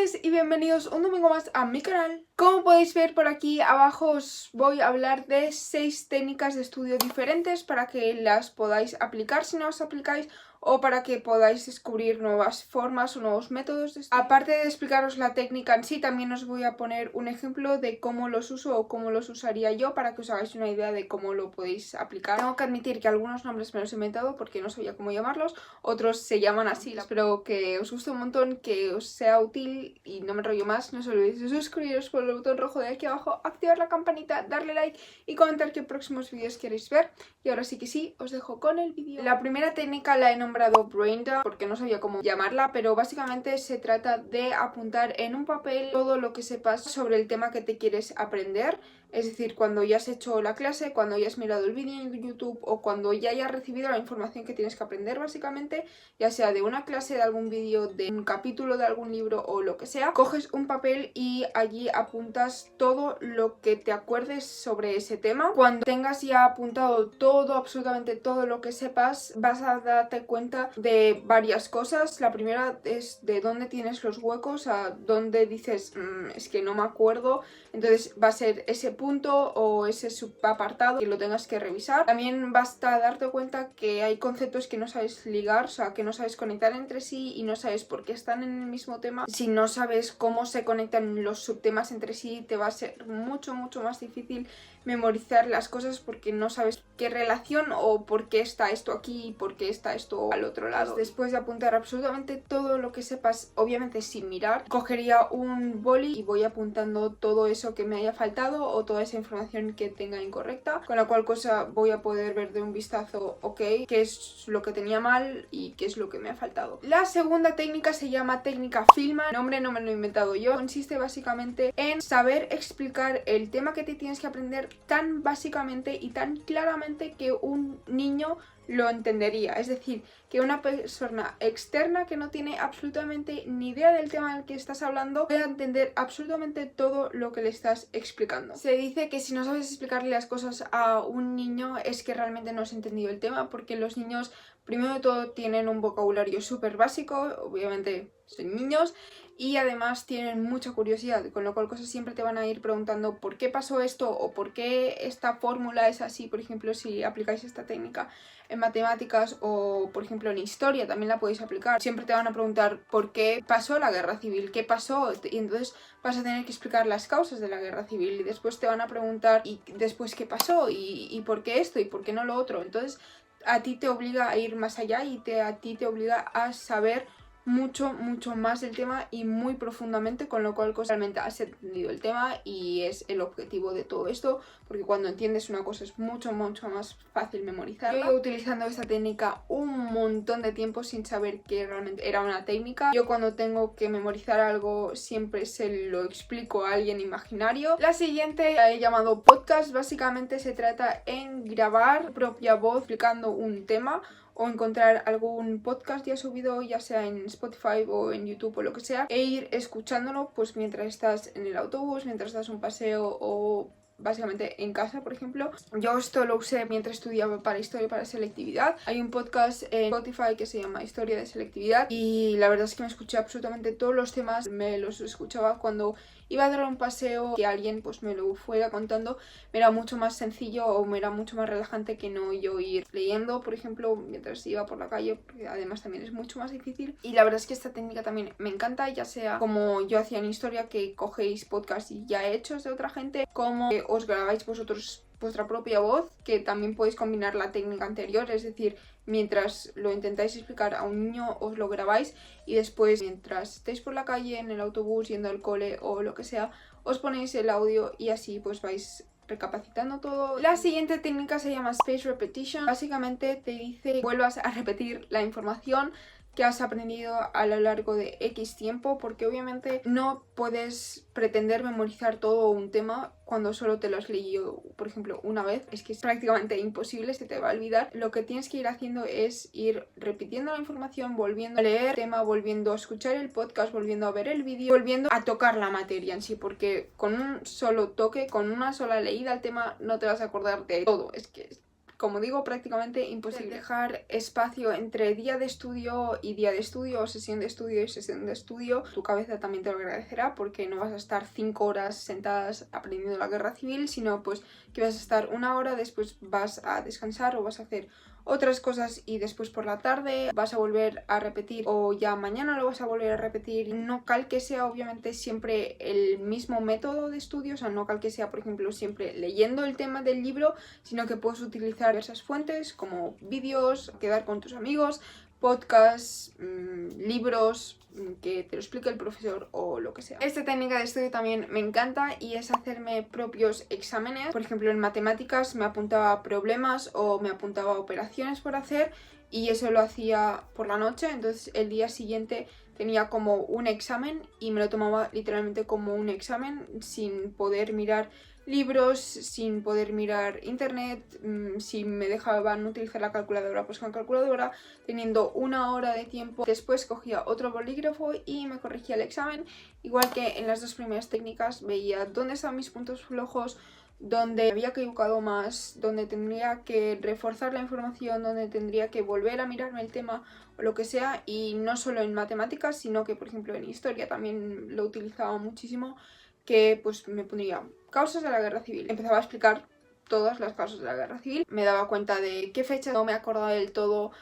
señores y bienvenidos un domingo más a mi canal. Como podéis ver por aquí abajo os voy a hablar de 6 técnicas de estudio diferentes para que las podáis aplicar si no las aplicáis o para que podáis descubrir nuevas formas o nuevos métodos de estudio. Aparte de explicaros la técnica en sí, también os voy a poner un ejemplo de cómo los uso o cómo los usaría yo para que os hagáis una idea de cómo lo podéis aplicar. Tengo que admitir que algunos nombres me los he inventado porque no sabía cómo llamarlos, otros se llaman así. Espero que os guste un montón, que os sea útil y no me enrollo más. No os olvidéis de suscribiros por el botón rojo de aquí abajo, activar la campanita, darle like y comentar qué próximos vídeos queréis ver. Y ahora sí que sí, os dejo con el vídeo. La primera técnica la he nombrado brain dump porque no sabía cómo llamarla, pero básicamente se trata de apuntar en un papel todo lo que sepas sobre el tema que te quieres aprender. Es decir, cuando ya has hecho la clase, cuando ya has mirado el vídeo en YouTube o cuando ya hayas recibido la información que tienes que aprender básicamente, ya sea de una clase, de algún vídeo, de un capítulo de algún libro o lo que sea, coges un papel y allí apuntas todo lo que te acuerdes sobre ese tema. Cuando tengas ya apuntado todo, absolutamente todo lo que sepas, vas a darte cuenta de varias cosas. La primera es de dónde tienes los huecos, a dónde dices, es que no me acuerdo, entonces va a ser ese punto o ese subapartado que lo tengas que revisar. También basta darte cuenta que hay conceptos que no sabes ligar, o sea, que no sabes conectar entre sí y no sabes por qué están en el mismo tema. Si no sabes cómo se conectan los subtemas entre sí, te va a ser mucho más difícil memorizar las cosas porque no sabes qué relación o por qué está esto aquí y por qué está esto al otro lado. Después de apuntar absolutamente todo lo que sepas, obviamente sin mirar, cogería un boli y voy apuntando todo eso que me haya faltado o toda esa información que tenga incorrecta, con la cual cosa voy a poder ver de un vistazo, ok, qué es lo que tenía mal y qué es lo que me ha faltado. La segunda técnica se llama técnica Fillman. El nombre no me lo he inventado yo. Consiste básicamente en saber explicar el tema que te tienes que aprender tan básicamente y tan claramente que un niño lo entendería. Es decir, que una persona externa que no tiene absolutamente ni idea del tema del que estás hablando pueda entender absolutamente todo lo que le estás explicando. Se dice que si no sabes explicarle las cosas a un niño es que realmente no has entendido el tema, porque los niños primero de todo tienen un vocabulario súper básico, obviamente son niños, y además tienen mucha curiosidad, con lo cual cosas siempre te van a ir preguntando por qué pasó esto o por qué esta fórmula es así. Por ejemplo, si aplicáis esta técnica en matemáticas o por ejemplo en historia también la podéis aplicar. Siempre te van a preguntar por qué pasó la guerra civil, qué pasó, y entonces vas a tener que explicar las causas de la guerra civil y después te van a preguntar y después qué pasó y por qué esto y por qué no lo otro. Entonces a ti te obliga a ir más allá y a ti te obliga a saber mucho más del tema y muy profundamente, con lo cual realmente has entendido el tema y es el objetivo de todo esto, porque cuando entiendes una cosa es mucho más fácil memorizarla. Yo he utilizando esta técnica un montón de tiempo sin saber que realmente era una técnica. Yo cuando tengo que memorizar algo siempre se lo explico a alguien imaginario. La siguiente la he llamado podcast. Básicamente se trata en grabar propia voz explicando un tema o encontrar algún podcast ya subido, ya sea en Spotify o en YouTube o lo que sea, e ir escuchándolo pues mientras estás en el autobús, mientras das un paseo o básicamente en casa, por ejemplo. Yo esto lo usé mientras estudiaba para historia y para selectividad. Hay un podcast en Spotify que se llama Historia de Selectividad y la verdad es que me escuché absolutamente todos los temas. Me los escuchaba cuando iba a dar un paseo, que alguien pues me lo fuera contando. Me era mucho más sencillo o me era mucho más relajante que no yo ir leyendo, por ejemplo, mientras iba por la calle, porque además también es mucho más difícil. Y la verdad es que esta técnica también me encanta, ya sea como yo hacía en historia, que cogéis podcasts ya hechos de otra gente, como que os grabáis vosotros vuestra propia voz, que también podéis combinar la técnica anterior, es decir, mientras lo intentáis explicar a un niño os lo grabáis y después mientras estéis por la calle, en el autobús, yendo al cole o lo que sea, os ponéis el audio y así pues vais recapacitando todo. La siguiente técnica se llama Space Repetition. Básicamente te dice que vuelvas a repetir la información que has aprendido a lo largo de X tiempo, porque obviamente no puedes pretender memorizar todo un tema cuando solo te lo has leído, por ejemplo, una vez. Es que es prácticamente imposible, se te va a olvidar. Lo que tienes que ir haciendo es ir repitiendo la información, volviendo a leer el tema, volviendo a escuchar el podcast, volviendo a ver el vídeo, volviendo a tocar la materia en sí, porque con un solo toque, con una sola leída al tema, no te vas a acordar de todo. Es que como digo, prácticamente imposible. Dejar espacio entre día de estudio y día de estudio, o sesión de estudio y sesión de estudio. Tu cabeza también te lo agradecerá, porque no vas a estar 5 horas sentadas aprendiendo la guerra civil, sino pues que vas a estar 1 hora, después vas a descansar o vas a hacer otras cosas y después por la tarde vas a volver a repetir, o ya mañana lo vas a volver a repetir. No cal que sea obviamente siempre el mismo método de estudio, o sea, no cal que sea, por ejemplo, siempre leyendo el tema del libro, sino que puedes utilizar diversas fuentes como vídeos, quedar con tus amigos, podcasts, libros que te lo explique el profesor o lo que sea. Esta técnica de estudio también me encanta y es hacerme propios exámenes. Por ejemplo, en matemáticas me apuntaba problemas o me apuntaba operaciones por hacer y eso lo hacía por la noche, entonces el día siguiente tenía como un examen y me lo tomaba literalmente como un examen sin poder mirar libros, sin poder mirar internet, si me dejaban utilizar la calculadora, pues con calculadora, teniendo 1 hora de tiempo. Después cogía otro bolígrafo y me corregía el examen, igual que en las 2 primeras técnicas veía dónde estaban mis puntos flojos, donde había equivocado más, donde tendría que reforzar la información, donde tendría que volver a mirarme el tema o lo que sea, y no solo en matemáticas, sino que por ejemplo en historia también lo utilizaba muchísimo, que pues me ponía causas de la guerra civil, empezaba a explicar todas las causas de la guerra civil, me daba cuenta de qué fechas no me acordaba del todo,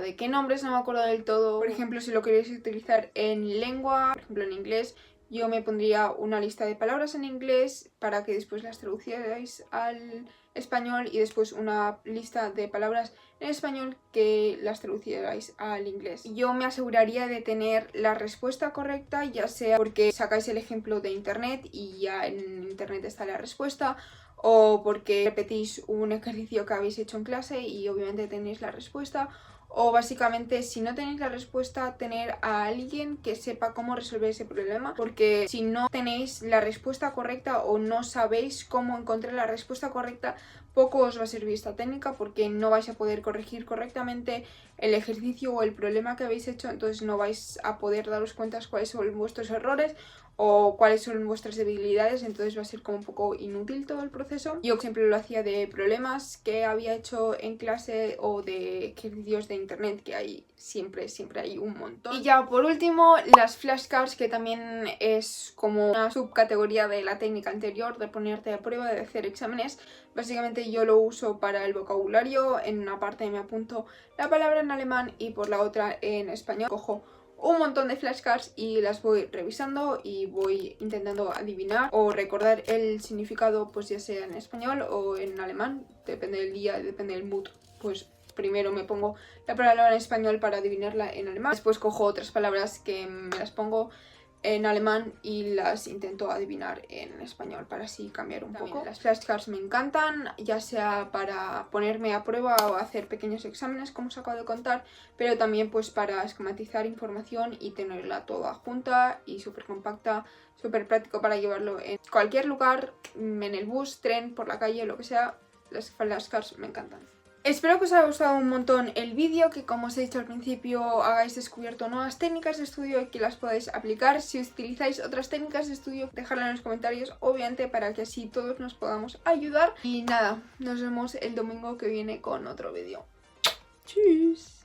de qué nombres no me acordaba del todo. Por ejemplo, si lo queréis utilizar en lengua, por ejemplo en inglés, yo me pondría una lista de palabras en inglés para que después las traducierais al español y después una lista de palabras en español que las traducierais al inglés. Yo me aseguraría de tener la respuesta correcta, ya sea porque sacáis el ejemplo de internet y ya en internet está la respuesta, o porque repetís un ejercicio que habéis hecho en clase y obviamente tenéis la respuesta, o básicamente si no tenéis la respuesta, tener a alguien que sepa cómo resolver ese problema, porque si no tenéis la respuesta correcta o no sabéis cómo encontrar la respuesta correcta, poco os va a servir esta técnica, porque no vais a poder corregir correctamente el ejercicio o el problema que habéis hecho, entonces no vais a poder daros cuenta cuáles son vuestros errores o cuáles son vuestras debilidades, entonces va a ser como un poco inútil todo el proceso. Yo siempre lo hacía de problemas que había hecho en clase o de ejercicios de internet, que hay siempre hay un montón. Y ya por último, las flashcards, que también es como una subcategoría de la técnica anterior de ponerte a prueba, de hacer exámenes. Básicamente yo lo uso para el vocabulario, en una parte me apunto la palabra en alemán y por la otra en español. Cojo un montón de flashcards y las voy revisando y voy intentando adivinar o recordar el significado, pues ya sea en español o en alemán, depende del día, depende del mood. Pues primero me pongo la palabra en español para adivinarla en alemán, después cojo otras palabras que me las pongo en alemán y las intento adivinar en español para así cambiar un poco. Las flashcards me encantan, ya sea para ponerme a prueba o hacer pequeños exámenes, como os acabo de contar, pero también pues para esquematizar información y tenerla toda junta y súper compacta, súper práctico para llevarlo en cualquier lugar, en el bus, tren, por la calle, lo que sea. Las flashcards me encantan. Espero que os haya gustado un montón el vídeo, que como os he dicho al principio hagáis descubierto nuevas técnicas de estudio y que las podáis aplicar. Si utilizáis otras técnicas de estudio, dejadlo en los comentarios, obviamente, para que así todos nos podamos ayudar. Y nada, nos vemos el domingo que viene con otro vídeo. ¡Tschüss!